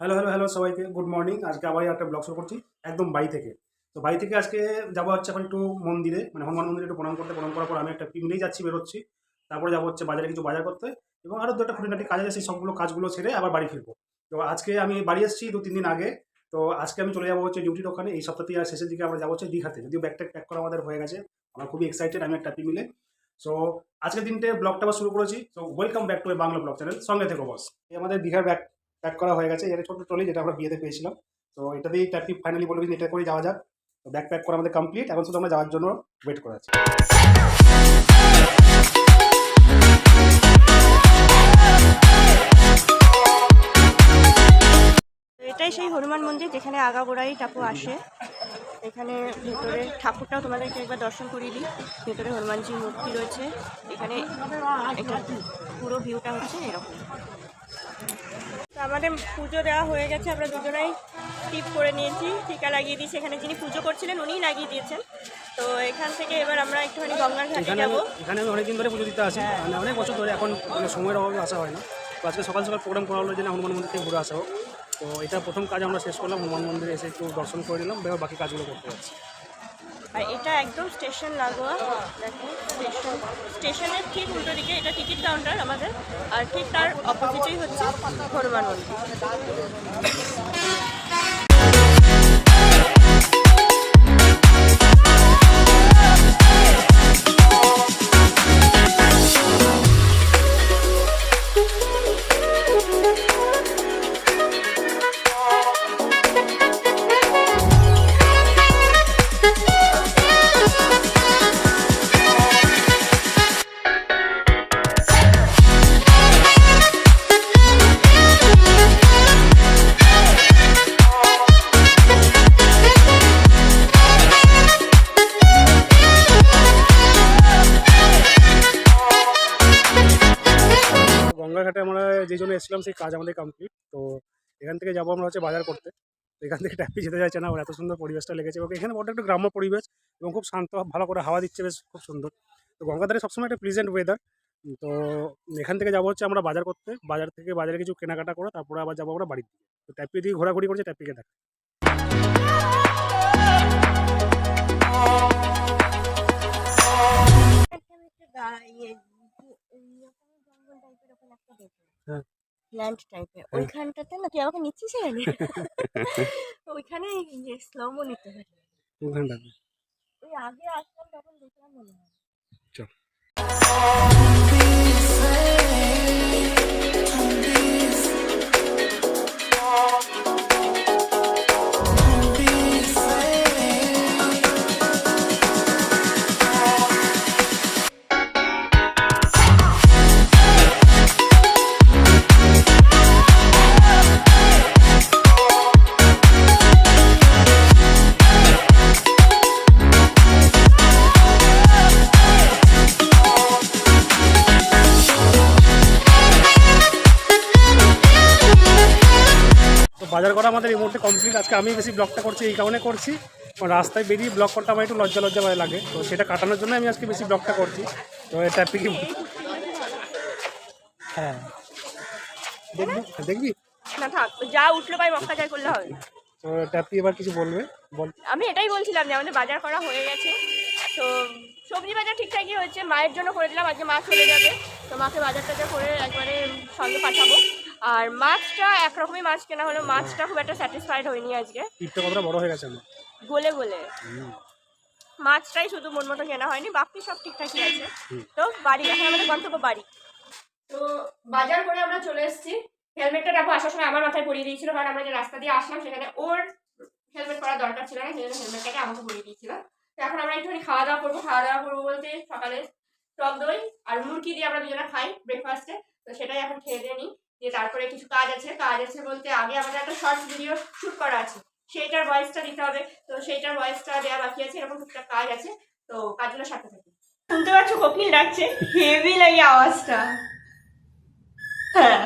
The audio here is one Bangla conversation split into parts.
হ্যালো হ্যালো হ্যালো সবাইকে গুড মর্নিং। আজকে আবার একটা ব্লগ শুরু করছি একদম বাড়ি থেকে। তো বাড়ি থেকে আজকে যাবো হচ্ছে এখন একটু মন্দিরে, মানে হনুমান মন্দিরে একটু প্রণাম করতে। প্রণাম করার পর আমি একটা মিলেই যাচ্ছি, বেরোচ্ছি। তারপরে যাবো হচ্ছে বাজারে কিছু বাজার করতে, এবং আরও দুটো খুঁটিনাটি কাজ আছে, সেই সবগুলো কাজগুলো ছেড়ে আবার বাড়ি ফিরবো। তো আজকে আমি বাড়ি এসেছি 2-3 দিন আগে। তো আজকে আমি চলে যাবো হচ্ছে ডিউটির ওখানে। এই সপ্তাহে আর শেষের দিকে আমরা যাবো হচ্ছে দীঘাতে, যদিও ব্যাগটা প্যাক করা আমাদের হয়ে গেছে। আমরা খুবই এক্সাইটেড, আমি একটা মিলে। সো আজকের দিনটা ব্লগটা আবার শুরু করেছি। So welcome back to A Bangla blog channel, সঙ্গে থেকো বস। এই আমাদের দীঘার ব্যাগ প্যাক করা হয়ে গেছে। এটা ছোট ট্রলি, যেটা আমরা বিয়েতে পেয়েছিলাম। তো এটা দিয়েই ট্যাপি ফাইনালি বলবি এটা করে যাওয়া যাক। তো ব্যাগ প্যাক করা আমাদের কমপ্লিট, এখন শুধু আমরা যাওয়ার জন্য ওয়েট করে আছি। এটাই সেই হনুমান মন্দির যেখানে আগাগোড়াই টাপু আসে। এখানে ভেতরে ঠাকুরটাও তোমাদেরকে একবার দর্শন করিয়ে দিই। ভেতরে হনুমানজির মূর্তি রয়েছে। এখানে এটা পুরো ভিউটা হচ্ছে এরকম। তো আমাদের পুজো দেওয়া হয়ে গেছে, আমরা দুজনেই টিপ করে নিয়েছি, টিকা লাগিয়ে দিয়েছি। এখানে যিনি পুজো করছিলেন উনিই লাগিয়ে দিয়েছেন। তো এখান থেকে এবার আমরা একটুখানি গঙ্গার ঘাটে যাবো। এখানে আমি অনেকদিন ধরে পুজো দিতে আসি, মানে অনেক বছর ধরে, এখন মানে সময়ের অভাবে আসা হয় না। তো আজকে সকাল সকাল প্রোগ্রাম করা হলো যে হনুমান মন্দির থেকে ঘুরে আসা হোক। তো এটা প্রথম কাজ আমরা শেষ করলাম, হনুমান মন্দিরে এসে একটু দর্শন করে নিলাম, এবার বাকি কাজগুলো করতে যাচ্ছি। আর এটা একদম স্টেশন লাগোয়া, দেখো স্টেশনের ঠিক উল্টো দিকে এটা টিকিট কাউন্টার আমাদের, আর ঠিক তার অপোজিটেই হচ্ছে হনুমান মন্দির। গঙ্গাঘাটে আমরা যে জন্য এসেছিলাম সেই কাজ আমাদের কমপ্লিট। তো এখান থেকে যাবো আমরা হচ্ছে বাজার করতে। এখান থেকে ট্যাপি যেতে চাইছে না, ওর এত সুন্দর পরিবেশটা লেগেছে ওকে। এখানে বড় একটা গ্রাম্য পরিবেশ এবং খুব শান্ত, ভালো করে হাওয়া দিচ্ছে, বেশ খুব সুন্দর। তো গঙ্গাধারে সবসময় একটা প্লিজেন্ট ওয়েদার। তো এখান থেকে যাবো হচ্ছে আমরা বাজার করতে, বাজার থেকে বাজারে কিছু কেনাকাটা করে তারপরে আবার যাবো আমরা বাড়ির দিকে। তো ট্যাপি দিয়ে ঘোরাঘুরি করছে, ট্যাপিকে দেখা। ল্যান্ড টাইপের ওইখানটাতে না, তুই আমাকে নিচ্ছিস ওইখানে স্লোমো নিতে হবে। ওই আগে আসলাম তখন দেখলাম মনে হয়। চল বাজার করা আমাদের এই মুহূর্তে কমপ্লিট। আজকে আমি বেশি ব্লগটা করছি, এই কারণে করছি রাস্তায় বেরিয়ে ব্লগ করতে আমার একটু লজ্জা লাগে। তো সেটা কাটানোর জন্য আমি আজকে বেশি ব্লগটা করছি। তো ট্যাপি কি হ্যাঁ দেখবি না থাক, যা উঠলো ভাই মক্কা যাই করলে হবে। তো ট্যাপি এবার কিছু বলবে বল। আমি এটাই বলছিলাম যে আমাদের বাজার করা হয়ে গেছে। তো সবজি বাজার ঠিকঠাকই হয়েছে, মায়ের জন্য করে দিলাম, আজকে মা চলে যাবে। তো মাকে বাজার টাজার করে একবারে সঙ্গে পাঠাবো। আর মাছটা একরকমই মাছ কেনা হলো, মাছটা খুব একটা স্যাটিসফাইড হয়নি আজকে। টিপটা কতটা বড় হয়ে গেছে আমার গলে মাছটাই শুধু মন মতো কেনা হয়নি, বাকি সব ঠিকঠাকই আছে। তো বাড়ি, এখন আমাদের গন্তব্য বাড়ি। তো বাজার করে আমরা চলে এসেছি। হেলমেটটা দেখো আসার সময় আমার মাথায় পরিয়ে দিয়েছিল, কারণ আমরা যে রাস্তা দিয়ে আসলাম সেখানে ওর হেলমেট পরার দরকার ছিল না, সেই জন্য হেলমেটটাকে আমাকে পরিয়ে দিয়েছিল। তো এখন আমরা একটুখানি খাওয়া দাওয়া করবো বলতে সকালে টক দই আর মুরগি দিয়ে আমরা দুজনে খাই ব্রেকফাস্টে। তো সেটাই এখন খেয়ে দিয়ে নিই, দিয়ে তারপরে কিছু কাজ আছে বলতে আগে আমাদের একটা শর্টস ভিডিও শ্যুট করা আছে, সেইটার ভয়েসটা দিতে হবে। তো সেইটার ভয়েসটা দেওয়া বাকি আছে, এরকম টুকটাক কাজ আছে। তো কাজগুলো সাথে থাকি। শুনতে পাচ্ছ কোকিল ডাকছে, হেভি লাগে আওয়াজটা। হ্যাঁ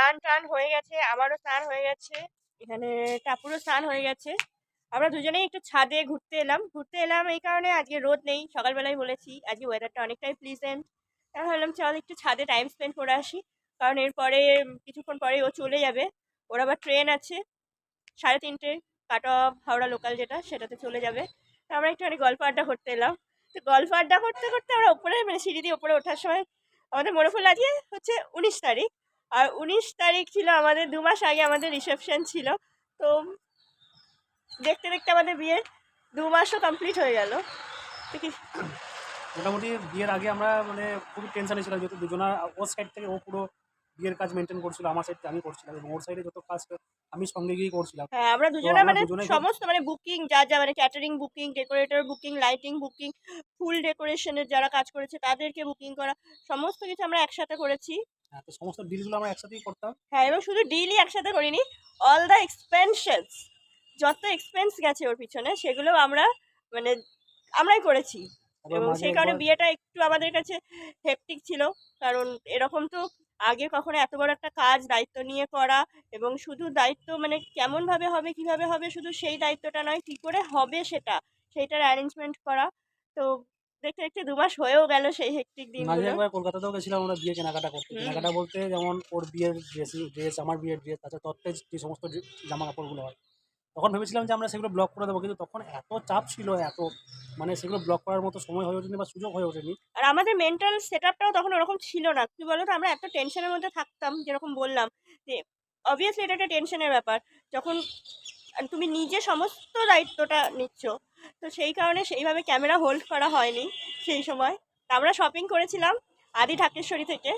স্নান টান হয়ে গেছে, আমারও স্নান হয়ে গেছে, এখানে টাপুরও স্নান হয়ে গেছে। আমরা দুজনেই একটু ছাদে ঘুরতে এলাম এই কারণে আজকে রোদ নেই, সকালবেলায় বলেছি আজকে ওয়েদারটা অনেকটাই প্লিজেন্ট। তাই ভাবলাম চল একটু ছাদে টাইম স্পেন্ড করে আসি, কারণ এরপরে কিছুক্ষণ পরে ও চলে যাবে, ওর আবার ট্রেন আছে 3:30, কাটোয়া হাওড়া লোকাল যেটা, সেটাতে চলে যাবে। তো আমরা একটুখানি গল্প আড্ডা করতে এলাম। তো গল্প আড্ডা করতে করতে আমরা উপরে মানে সিঁড়ি দিয়ে উপরে ওঠার সময় আমাদের মনে পড়লো আজকে হচ্ছে 19 তারিখ, আর 19 তারিখ ছিল আমাদের 2 মাস আগে আমাদের রিসেপশন ছিল। তো দেখতে দেখতে আমাদের বিয়ের 2 মাসও কমপ্লিট হয়ে গেল। মোটামুটি বিয়ের আগে আমরা মানে খুবই টেনশনে ছিলাম, যেহেতু দুজনা ওর সাইড থেকে ও পুরো বিয়ের কাজ মেনটেন করছিল, আমার সাইড থেকে আমি করছিলাম, এবং ওর সাইডে যত কাজ আমি সঙ্গে গিয়ে করছিলাম। হ্যাঁ, আমরা তো দুজনে আমরা মানে দুজনে সমস্ত মানে বুকিং যা যা মানে catering booking, decorator booking, lighting booking, ফুল ডেকোরেশনের যারা কাজ করেছে তাদেরকে বুকিং করা, সমস্ত কিছু আমরা একসাথে করেছি। তো সমস্ত ডিলগুলো আমরা একসাথেই করতাম। হ্যাঁ, এবং শুধু ডিলই একসাথে করিনি, অল দ্য এক্সপেন্সেস, যত এক্সপেন্স গেছে ওর পিছনে সেগুলো মানে আমরাই করেছি। এবং সেই কারণে বিয়েটা একটু আমাদের কাছে হেক্টিক ছিল, কারণ এরকম তো আগে কখনো এত বড় একটা কাজ দায়িত্ব নিয়ে করা, এবং শুধু দায়িত্ব মানে কেমনভাবে হবে কিভাবে হবে শুধু সেই দায়িত্বটা নয়, কী করে হবে সেইটার অ্যারেঞ্জমেন্ট করা। তো দেখতে দেখতে 2 মাস হয়েও গেল সেই হেক্টিক দিনগুলো। একবার কলকাতাতেও গেছিলাম আমরা বিয়ে কেনাকাটা করতে। কেনাকাটা বলতে যেমন ওর বিয়ের ড্রেস, আমার বিয়ের ড্রেস, তাছাড়া তত্ত্বের যে সমস্ত জামা কাপড়গুলো হয়, তখন ভেবেছিলাম যে আমরা সেগুলো ব্লক করে দেবো, কিন্তু তখন এত চাপ ছিল, এত মানে সেগুলো ব্লক করার মতো সময় হয়ে ওঠেনি বা সুযোগ হয়ে ওঠেনি। আর আমাদের মেন্টাল সেটআপটাও তখন ওরকম ছিল না, কি বলো তো, আমরা এত টেনশনের মধ্যে থাকতাম, যেরকম বললাম যে অবভিয়াসলি এটা একটা টেনশনের ব্যাপার, যখন তুমি নিজে সমস্ত দায়িত্বটা নিচ্ছ। তো সেই কারণে সেইভাবে ক্যামেরা হোল্ড করা হয়নি সেই সময়। আমরা শপিং করেছিলাম আদি ঢাকেশ্বরী থেকে।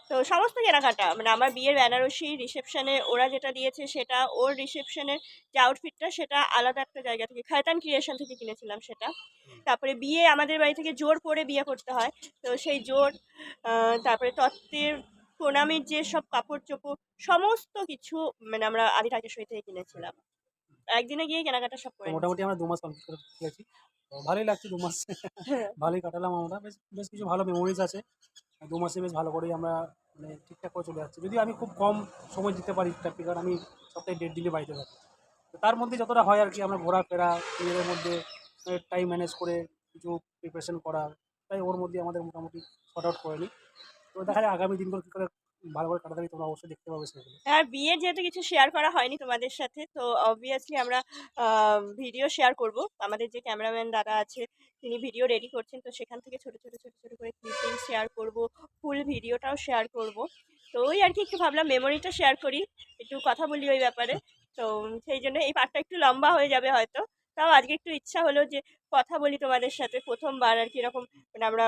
তো সমস্ত কেনাকাটা মানে আমার বিয়ের বেনারসি, রিসেপশনে ওরা যেটা দিয়েছে সেটা, ওর রিসেপশনের যে আউটফিটটা সেটা আলাদা একটা জায়গা থেকে খায়তান ক্রিয়েশন থেকে কিনেছিলাম সেটা। তারপরে বিয়ে আমাদের বাড়ি থেকে জোর করে বিয়ে করতে হয়, তো সেই জোর, তারপরে তত্ত্বের প্রণামীর যে সব কাপড় চোপড় সমস্ত কিছু মানে আমরা আদি ঢাকেশ্বরী থেকে কিনেছিলাম। একদিনে গিয়ে কেনাকাটা সব করে মোটামুটি আমরা 2 মাস কমপ্লিট করে ফেলেছি। তো ভালোই লাগছে 2 মাস ভালোই কাটালাম আমরা, বেশ বেশ কিছু ভালো মেমোরিজ আছে। 2 মাসে বেশ ভালো করেই আমরা মানে ঠিকঠাক করে চলে যাচ্ছি, যদিও আমি খুব কম সময় দিতে পারি ট্রাফিক, কারণ আমি সপ্তাহে 1.5 দিনে বাড়িতে থাকি। তো তার মধ্যে যতটা হয় আর কি, আমরা ঘোরাফেরা নিজেদের মধ্যে টাইম ম্যানেজ করে কিছু প্রিপারেশন করা, তাই ওর মধ্যে আমাদের মোটামুটি শর্ট আউট করে নিই। তো দেখা যায় আগামী দিনগুলো কী করে ভালো করে কাটাতে পারি, তোমরা অবশ্যই দেখতে পাবে সেগুলো। আর বিয়ের যেহেতু কিছু শেয়ার করা হয়নি তোমাদের সাথে, তো অবভিয়াসলি আমরা ভিডিও শেয়ার করব। আমাদের যে ক্যামেরাম্যান দাদা আছে তিনি ভিডিও রেডি করছেন, তো সেখান থেকে ছোট ছোট ছোট ছোট করে ক্লিপিং শেয়ার করব, ফুল ভিডিওটাও শেয়ার করব। তো ওই আর কি একটু ভাবলাম মেমোরিটা শেয়ার করি, একটু কথা বলি ওই ব্যাপারে। তো সেই জন্য এই পার্টটা একটু লম্বা হয়ে যাবে হয়তো, তাও আজকে একটু ইচ্ছা হলো যে কথা বলি তোমাদের সাথে, প্রথমবার আর কি এরকম মানে আমরা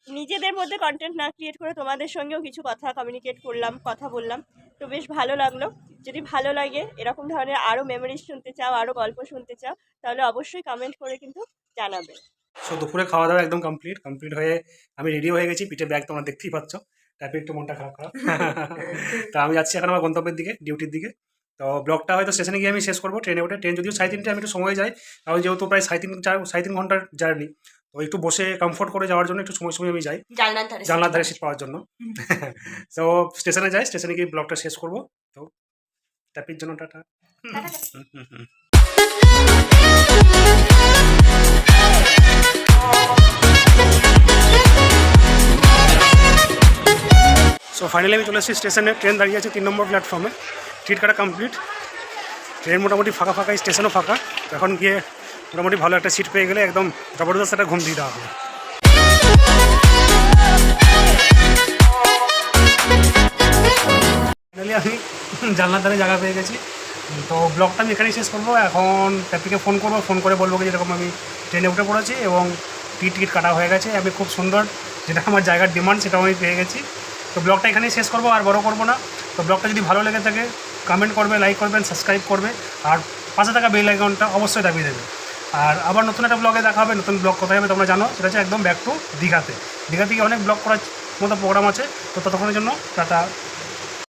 নিজেদের মধ্যে কন্টেন্ট না ক্রিয়েট করে তোমাদের সঙ্গেও কিছু কথা কমিউনিকেট করলাম, কথা বললাম। তো বেশ ভালো লাগলো। যদি ভালো লাগে, এরকম ধরনের আরও মেমোরিজ শুনতে চাও, আরও গল্প শুনতে চাও, তাহলে অবশ্যই কমেন্ট করে কিন্তু জানাবে। সো দুপুরে খাওয়া দাওয়া একদম কমপ্লিট হয়ে আমি রেডি হয়ে গেছি, পিঠে ব্যাগ তোমরা দেখতেই পাচ্ছ, তারপরে একটু মনটা খারাপ খারাপ তো আমি যাচ্ছি এখন আমার গন্তব্যের দিকে, ডিউটির দিকে। তো ব্লগটা হয়তো স্টেশনে গিয়ে আমি শেষ করবো, ট্রেনে উঠে। ট্রেন যদিও 3:30 আমি একটু সময় যাই, কারণ যেহেতু প্রায় 3.5 ঘন্টার জার্নি, তো একটু বসে কমফোর্ট করে যাওয়ার জন্য একটু সময় আমি যাই জানলার ধারে সিট পাওয়ার জন্য তো স্টেশনে যাই, স্টেশনে গিয়ে ব্লগটা শেষ করবো। তো ট্যাপির জন্য টাটা। সো ফাইনালি আমি চলে এসেছি স্টেশনে, ট্রেন দাঁড়িয়ে আছে 3 নম্বর প্ল্যাটফর্মে, টিকিট কাটা কমপ্লিট, ট্রেন মোটামুটি ফাঁকা ফাঁকা, স্টেশনও ফাঁকা। এখন গিয়ে মোটামুটি ভালো একটা সিট পেয়ে গেলে একদম জবরদস্ত একটা ঘুম দিয়ে দেওয়া হবে। ফাইনালি আমি জানলার ধারে জায়গা পেয়ে গেছি। তো ব্লগটা আমি এখানেই শেষ করবো। এখন ট্যাপিকে ফোন করবো, ফোন করে বলবো যে এরকম আমি ট্রেনে উঠে পড়েছি এবং টিকিট কাটা হয়ে গেছে। আমি খুব সুন্দর, যেটা আমার জায়গার ডিমান্ড সেটাও আমি পেয়ে গেছি। তো ব্লগটা এখানেই শেষ করবো, আর বড় করবো না। তো ব্লগটা যদি ভালো লেগে থাকে কমেন্ট করবে, লাইক করবেন, সাবস্ক্রাইব করবে, আর পাশে থাকা বেল আইকনটা অবশ্যই দাবিয়ে দেবে। আর আবার নতুন একটা ব্লগে দেখা হবে। নতুন ব্লগ কোথায় হবে তোমরা জানো, সেটা হচ্ছে একদম ব্যাক টু দীঘাতে। দীঘা থেকে অনেক ব্লগ করার মতো প্রোগ্রাম আছে। তো ততক্ষণের জন্য টাটা।